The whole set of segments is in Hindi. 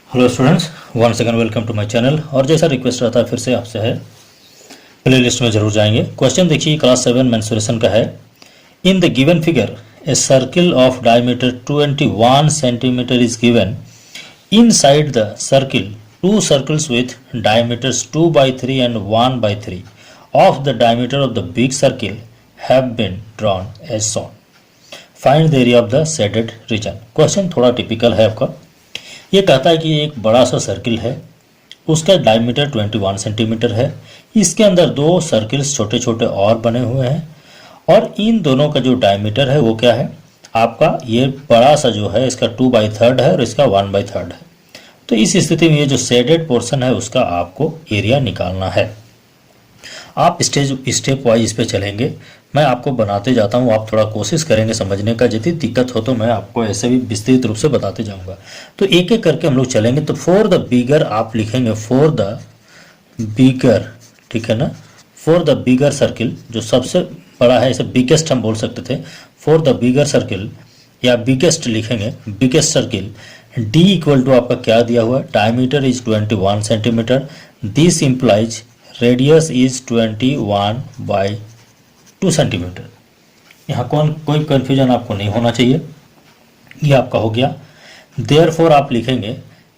Hello students, once again welcome to my channel. और जैसा रिक्वेस्ट रहता है फिर से आपसे है, प्ले लिस्ट में जरूर जाएंगे। क्वेश्चन देखिए, क्लास 7 मेंसुरेशन का है। In the given figure a circle of diameter 21 centimetre is given. Inside the circle to circles with diameters 2/3 and 1/3 of the diameter of the big circle have been drawn as shown. Find the area of the shaded region. Question थोड़ा टिपिकल है आपका। ये कहता है कि एक बड़ा सा सर्किल है, उसका डायमीटर 21 सेंटीमीटर है। इसके अंदर दो सर्किल्स छोटे छोटे और बने हुए हैं, और इन दोनों का जो डायमीटर है वो क्या है आपका, ये बड़ा सा जो है इसका 2/3 है और इसका 1/3 है। तो इस स्थिति में ये जो शेडेड पोर्शन है उसका आपको एरिया निकालना है। आप स्टेप वाइज इस पे चलेंगे, मैं आपको बनाते जाता हूँ, आप थोड़ा कोशिश करेंगे समझने का। यदि दिक्कत हो तो मैं आपको ऐसे भी विस्तृत रूप से बताते जाऊँगा। तो एक एक करके हम लोग चलेंगे। तो फॉर द बिगर आप लिखेंगे फॉर द बिगर, ठीक है ना, फॉर द बिगर सर्किल, जो सबसे बड़ा है, इसे बिगेस्ट हम बोल सकते थे। फॉर द बिगर सर्किल या बिगेस्ट लिखेंगे, biggest circle D equal to आपका क्या दिया हुआ है, diameter is 21 centimetre. This implies radius is 21/2 centimetre. यहाँ कोई कन्फ्यूजन आपको नहीं होना चाहिए, ये आपका हो गया। देयरफॉर आप लिखेंगे,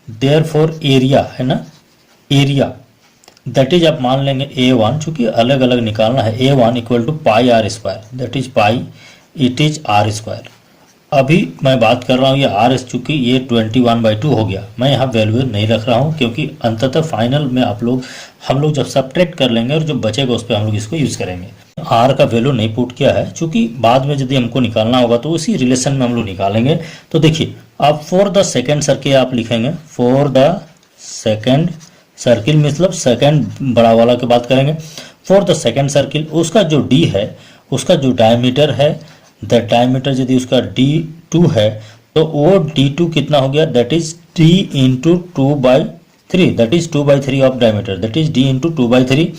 देयरफॉर एरिया है ना, एरिया दैट इज आप मान लेंगे A1, चूंकि अलग अलग निकालना है। A1 equal to pi are square, that is pi, it is are square. अभी मैं बात कर रहा हूँ ये आर, चूंकि ये 21/2 हो गया, मैं यहाँ वैल्यू नहीं रख रहा हूँ, क्योंकि अंततः फाइनल में हम लोग जब सब्ट्रैक्ट कर लेंगे और जो बचेगा उस पर हम लोग इसको यूज करेंगे। आर का वैल्यू नहीं पुट किया है, चूंकि बाद में यदि हमको निकालना होगा तो उसी रिलेशन में हम लोग निकालेंगे। तो देखिए, आप फॉर द सेकेंड सर्किल आप लिखेंगे, फॉर द सेकेंड सर्किल मतलब सेकेंड बड़ा वाला की बात करेंगे। फॉर द सेकेंड सर्किल उसका जो डी है, उसका जो डायमीटर है, द डायमीटर यदि उसका D2 है तो वो D2 कितना हो गया, that is D into 2/3, that is 2/3 of diameter, that is D into 2/3।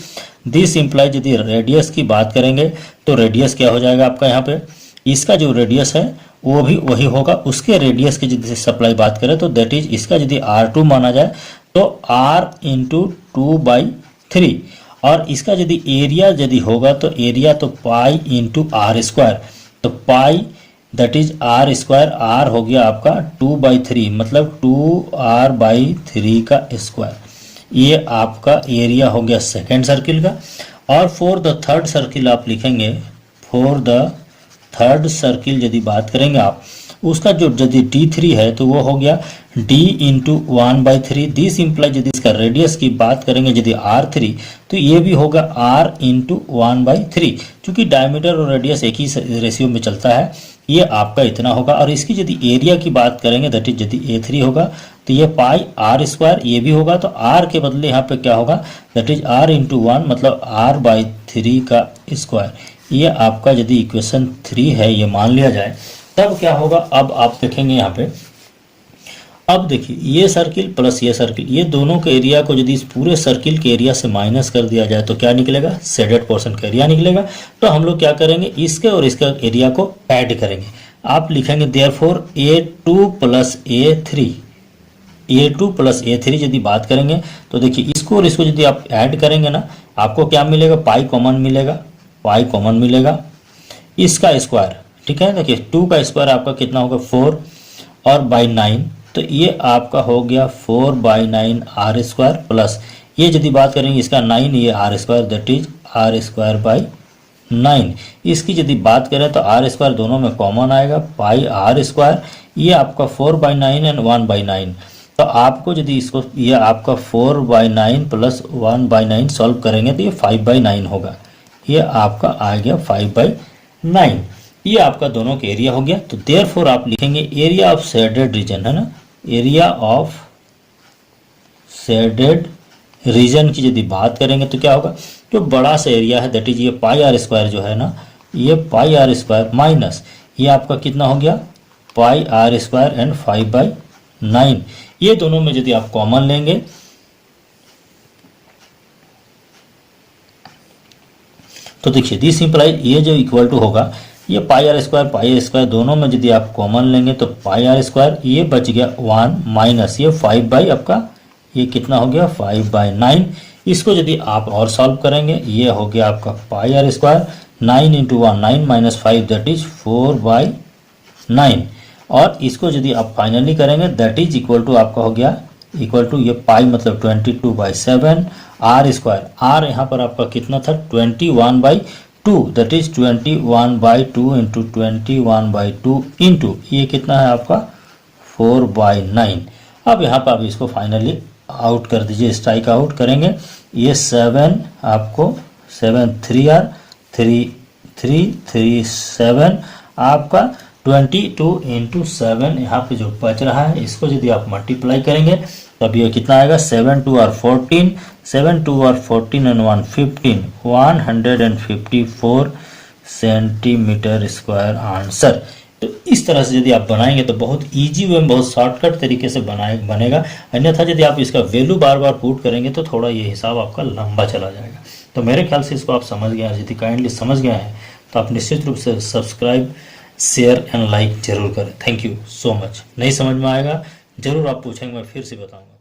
This implies यदि रेडियस की बात करेंगे तो रेडियस क्या हो जाएगा आपका, यहाँ पे इसका जो रेडियस है वो भी वही होगा। उसके रेडियस की यदि सप्लाई बात करें तो दैट इज इसका यदि R2 माना जाए तो R इंटू 2/3, और इसका यदि एरिया यदि होगा तो एरिया तो पाई इंटू आर स्क्वायर, तो pi that is are square, R हो गया आपका 2/3 मतलब 2r/3 का स्क्वायर। ये आपका एरिया हो गया सेकेंड सर्किल का। और फॉर द थर्ड सर्किल आप लिखेंगे, फॉर द थर्ड सर्किल यदि बात करेंगे आप, उसका जो यदि D3 है तो वो हो गया D इंटू 1/3। दिस इम्प्लाइज यदि इसका रेडियस की बात करेंगे यदि R3 तो ये भी होगा R इंटू 1/3। चूंकि डायमीटर और रेडियस एक ही रेशियो में चलता है, ये आपका इतना होगा। और इसकी यदि एरिया की बात करेंगे दैट इज यदि A3 होगा तो ये पाई आर स्क्वायर, ये भी होगा। तो R के बदले यहाँ पे क्या होगा, दैट इज R इंटू 1 मतलब R/3 का स्क्वायर। ये आपका यदि इक्वेशन 3 है, ये मान लिया जाए, तब क्या होगा। अब आप देखेंगे यहाँ पे, अब देखिए ये सर्किल प्लस ये सर्किल, ये दोनों के एरिया को यदि इस पूरे सर्किल के एरिया से माइनस कर दिया जाए तो क्या निकलेगा, शेडेड पोर्शन का एरिया निकलेगा। तो हम लोग क्या करेंगे, इसके और इसका एरिया को ऐड करेंगे। आप लिखेंगे therefore A2 plus A3, A2 plus A3 यदि बात करेंगे तो देखिए इसको और इसको यदि आप ऐड करेंगे ना, आपको क्या मिलेगा, पाई कॉमन मिलेगा, पाई कॉमन मिलेगा, इसका स्क्वायर, ठीक है। देखिए 2 का स्क्वायर आपका कितना होगा 4 और बाई 9, तो ये आपका हो गया 4/9 आर स्क्वायर प्लस ये यदि बात करेंगे इसका 9, ये are square that is R²/9। इसकी यदि बात करें तो आर स्क्वायर दोनों में कॉमन आएगा, पाई आर स्क्वायर, ये आपका 4/9 एंड 1/9। तो आपको यदि इसको, ये आपका 4/9 प्लस 1/9 सॉल्व करेंगे तो ये 5/9 होगा। ये आपका आ गया 5/9। ये आपका दोनों का एरिया हो गया। तो देयरफॉर आप लिखेंगे एरिया ऑफ शेडेड रीजन, है ना, एरिया ऑफ शेडेड रीजन की यदि बात करेंगे तो क्या होगा, जो बड़ा सा एरिया है दैट इज ये पाई आर स्क्वायर जो है ना, ये पाई आर स्क्वायर माइनस ये आपका कितना हो गया, पाई आर स्क्वायर एंड 5/9। ये दोनों में यदि आप कॉमन लेंगे तो देखिए दिस इंप्लाई ये जो इक्वल टू होगा ये पाई आर स्क्वायर दोनों में यदि आप कॉमन लेंगे तो पाई आर स्क्वायर, ये बच गया 1 माइनस ये 5 बाई आपका ये कितना हो गया 5/9। इसको यदि आप और सॉल्व करेंगे ये हो गया आपका pi are square 9 into 1 9 minus 5 that is 4/9। और इसको यदि आप फाइनली करेंगे दैट इज इक्वल टू आपका हो गया इक्वल टू ये पाई मतलब 22/7 आर स्क्वायर। आर यहाँ पर आपका कितना था 21/2 दैट इज 21/2 इंटू 21/2 इंटू ये कितना है आपका 4/9। अब यहाँ पर आप इसको फाइनली आउट कर दीजिए, स्ट्राइक आउट करेंगे। ये 7 आपको 7 3 आर 3 3 3 7 आपका 22 इंटू 7 यहाँ पे जो बच रहा है इसको यदि आप मल्टीप्लाई करेंगे तब ये कितना आएगा 7 2 r 14 7 2 r 14 and 1 15 154 centimetre square answer. तो इस तरह से यदि आप बनाएंगे तो बहुत इजी वे में बहुत शॉर्टकट तरीके से बनेगा। अन्यथा यदि आप इसका वैल्यू बार बार पुट करेंगे तो थोड़ा ये हिसाब आपका लंबा चला जाएगा। तो मेरे ख्याल से इसको आप समझ गए हैं। यदि काइंडली समझ गए हैं तो आप निश्चित रूप से सब्सक्राइब शेयर एंड लाइक जरूर करें। Thank you so much. नहीं समझ में आएगा जरूर आप पूछेंगे, मैं फिर से बताऊंगा।